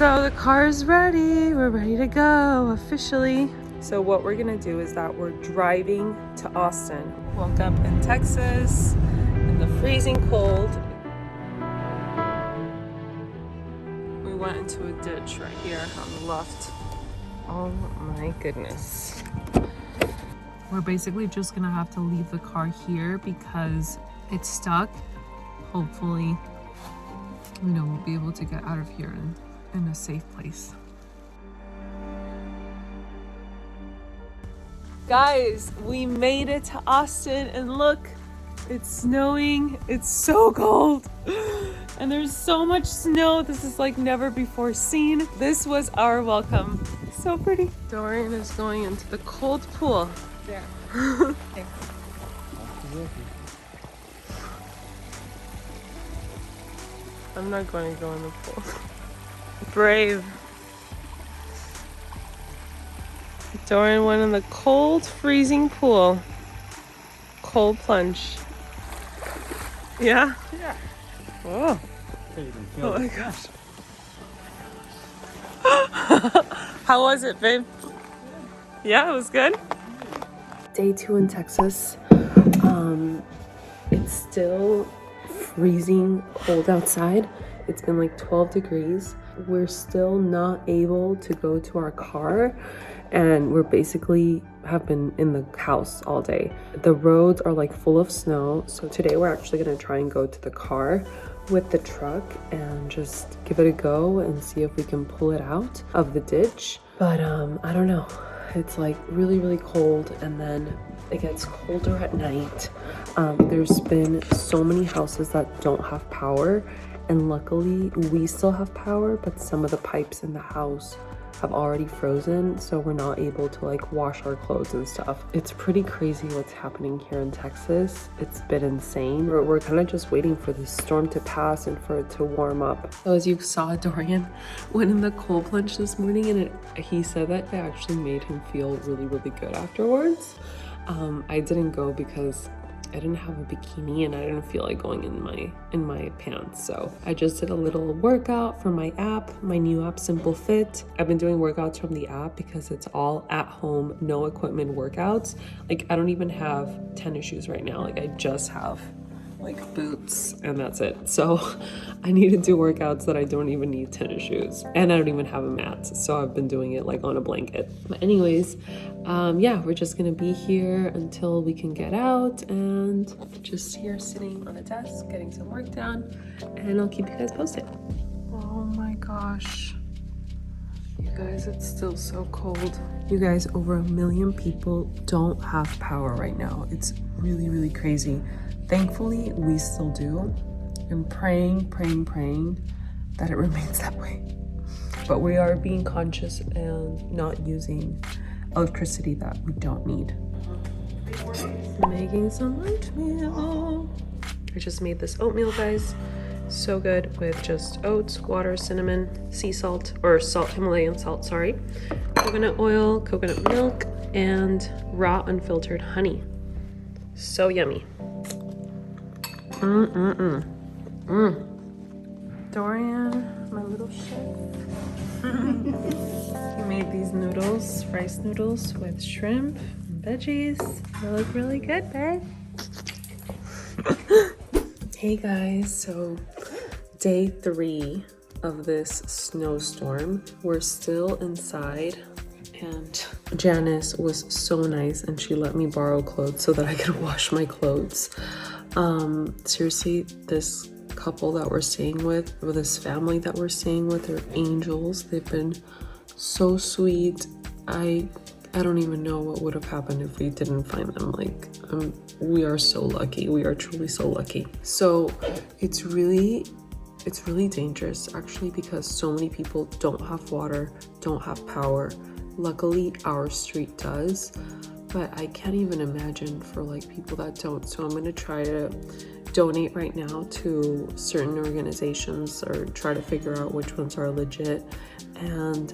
So the car is ready. We're ready to go officially. So what we're gonna do is that we're driving to Austin. Woke up in Texas in the freezing cold. We went into a ditch right here on the left. Oh my goodness. We're basically just gonna have to leave the car here because it's stuck. Hopefully, we'll be able to get out of here in a safe place. Guys, we made it to Austin and look, it's snowing. It's so cold and there's so much snow. This is like never before seen. This was our welcome. So pretty. Dorian is going into the cold pool. Yeah. Thanks. I'm not going to go in the pool. Brave. Dorian went in the cold, freezing pool. Cold plunge. Yeah? Yeah. Oh. Oh my gosh. How was it, babe? Yeah, it was good. Day 2 in Texas. It's still freezing cold outside. It's been like 12 degrees. We're still not able to go to our car, and we're basically have been in the house all day. The roads are like full of snow, so today we're actually gonna try and go to the car with the truck and just give it a go and see if we can pull it out of the ditch. But I don't know. It's like really cold, and then it gets colder at night. There's been so many houses that don't have power, and luckily we still have power, but some of the pipes in the house have already frozen, so we're not able to like wash our clothes and stuff. It's pretty crazy what's happening here in Texas. It's been insane. We're kind of just waiting for this storm to pass and for it to warm up. So as you saw, Dorian went in the cold plunge this morning, and he said that it actually made him feel really good afterwards. I didn't go because I didn't have a bikini and I didn't feel like going in my pants. So I just did a little workout from my app, my new app, Simple Fit. I've been doing workouts from the app because it's all at home, no equipment workouts. Like I don't even have tennis shoes right now. Like I just have like boots and that's it. So I need to do workouts that I don't even need tennis shoes, and I don't even have a mat. So I've been doing it like on a blanket. But anyways, yeah, we're just gonna be here until we can get out, and just here sitting on a desk getting some work done, and I'll keep you guys posted. Oh my gosh, you guys, it's still so cold. You guys, over 1 million people don't have power right now. It's really crazy. Thankfully, we still do. I'm praying that it remains that way. But we are being conscious and not using electricity that we don't need. Making some oatmeal. I just made this oatmeal, guys. So good, with just oats, water, cinnamon, sea salt, or salt, Himalayan salt, sorry. Coconut oil, coconut milk, and raw unfiltered honey. So yummy. Dorian, my little chef. He made these noodles, rice noodles with shrimp and veggies. They look really good, babe. Hey guys, so day 3 of this snowstorm. We're still inside, and Janice was so nice and she let me borrow clothes so that I could wash my clothes. Seriously, this couple that we're staying with, or this family that we're staying with, are angels. They've been so sweet. I don't even know what would have happened if we didn't find them. Like, we are so lucky. We are truly so lucky. So it's really dangerous actually, because so many people don't have water, don't have power. Luckily, our street does. But I can't even imagine for like people that don't. So I'm gonna try to donate right now to certain organizations, or try to figure out which ones are legit. And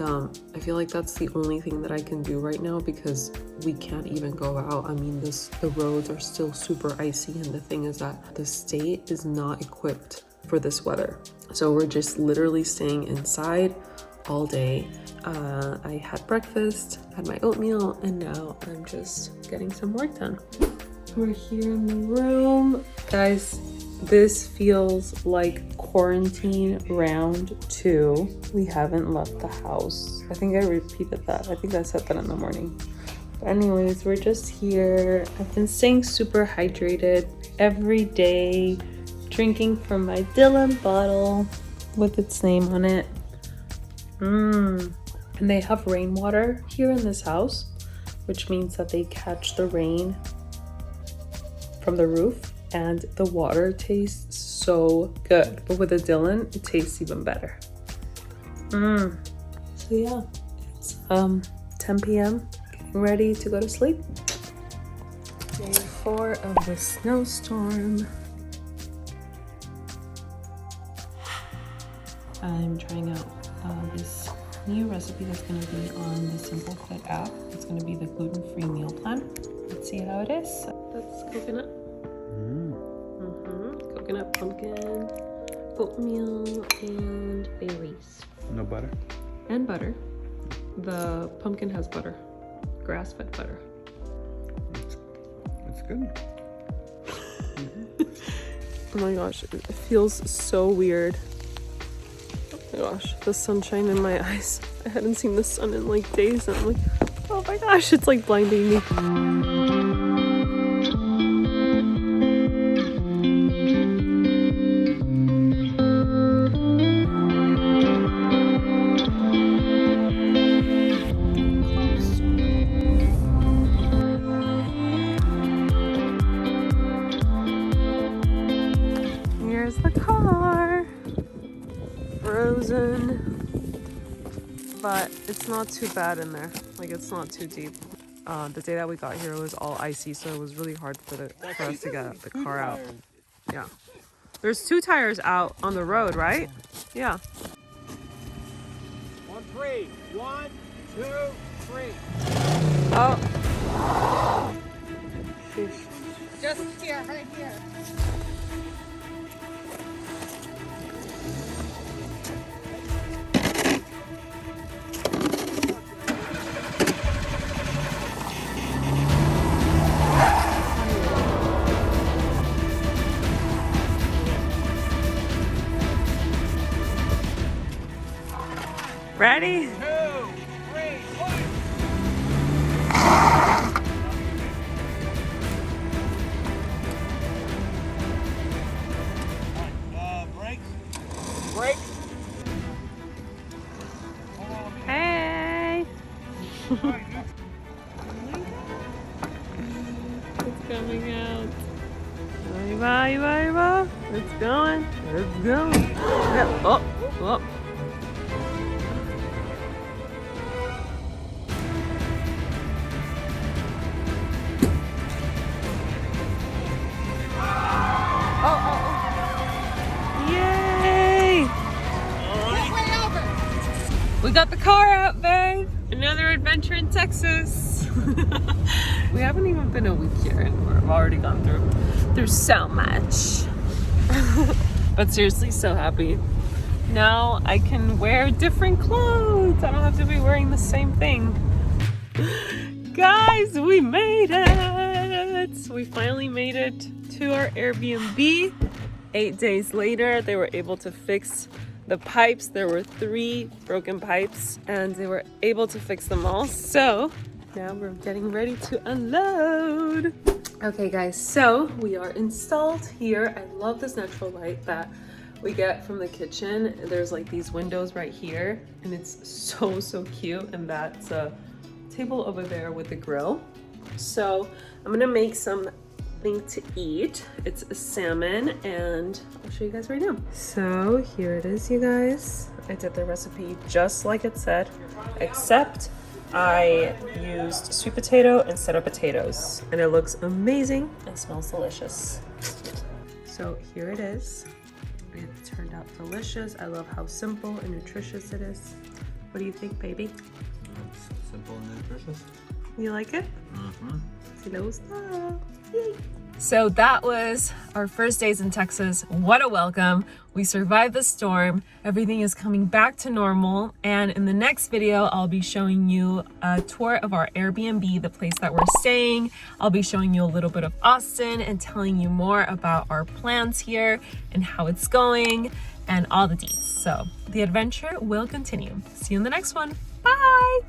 I feel like that's the only thing that I can do right now, because we can't even go out. I mean, the roads are still super icy, and the thing is that the state is not equipped for this weather. So we're just literally staying inside, all day. I had breakfast, had my oatmeal, and now I'm just getting some work done. We're here in the room. Guys, this feels like quarantine round 2. We haven't left the house. I think I repeated that. I think I said that in the morning. But anyways, we're just here. I've been staying super hydrated every day, drinking from my Dylan bottle with its name on it. And they have rainwater here in this house, which means that they catch the rain from the roof and the water tastes so good. But with the Dylan, it tastes even better. So yeah, it's 10 p.m. getting ready to go to sleep. Day 4 of the snowstorm. I'm trying out this new recipe that's going to be on the Simple Fit app. It's going to be the gluten-free meal plan. Let's see how it is. That's coconut. Coconut, pumpkin, oatmeal, and berries. No butter? And butter. The pumpkin has butter. Grass-fed butter. It's good. Oh my gosh, it feels so weird. Oh my gosh, the sunshine in my eyes. I hadn't seen the sun in like days and I'm like, oh my gosh, it's like blinding me. Here's the car. Frozen. But it's not too bad in there. Like, it's not too deep. The day that we got here, it was all icy, so it was really hard for us to get the car out. Yeah. There's 2 tires out on the road, right? Yeah. 1, 3. 1, 2, 3. Oh. Just here, right here. Ready? 2, 3, 1. Brakes. Brake. Hey. It's coming out. Bye, bye, bye. It's going. It's going. Oh, oh. Yay! We got the car out, babe. Another adventure in Texas. We haven't even been a week here and we've already gone through so much. But seriously, so happy. Now I can wear different clothes. I don't have to be wearing the same thing. Guys, we made it. We finally made it to our Airbnb. 8 days later, they were able to fix the pipes. There were 3 broken pipes and they were able to fix them all. So now we're getting ready to unload. Okay guys, so we are installed here. I love this natural light that we get from the kitchen. There's like these windows right here and it's so cute. And that's a table over there with the grill. So I'm gonna make something to eat. It's a salmon and I'll show you guys right now. So here it is, you guys. I did the recipe just like it said, except I used sweet potato instead of potatoes and it looks amazing and smells delicious. So here it is. It turned out delicious. I love how simple and nutritious it is. What do you think, baby? It's simple and nutritious. You like it? Mm-hmm. Si le gusta. Yay. So that was our first days in Texas. What a welcome. We survived the storm. Everything is coming back to normal. And in the next video, I'll be showing you a tour of our Airbnb, the place that we're staying. I'll be showing you a little bit of Austin and telling you more about our plans here and how it's going and all the deets. So the adventure will continue. See you in the next one. Bye.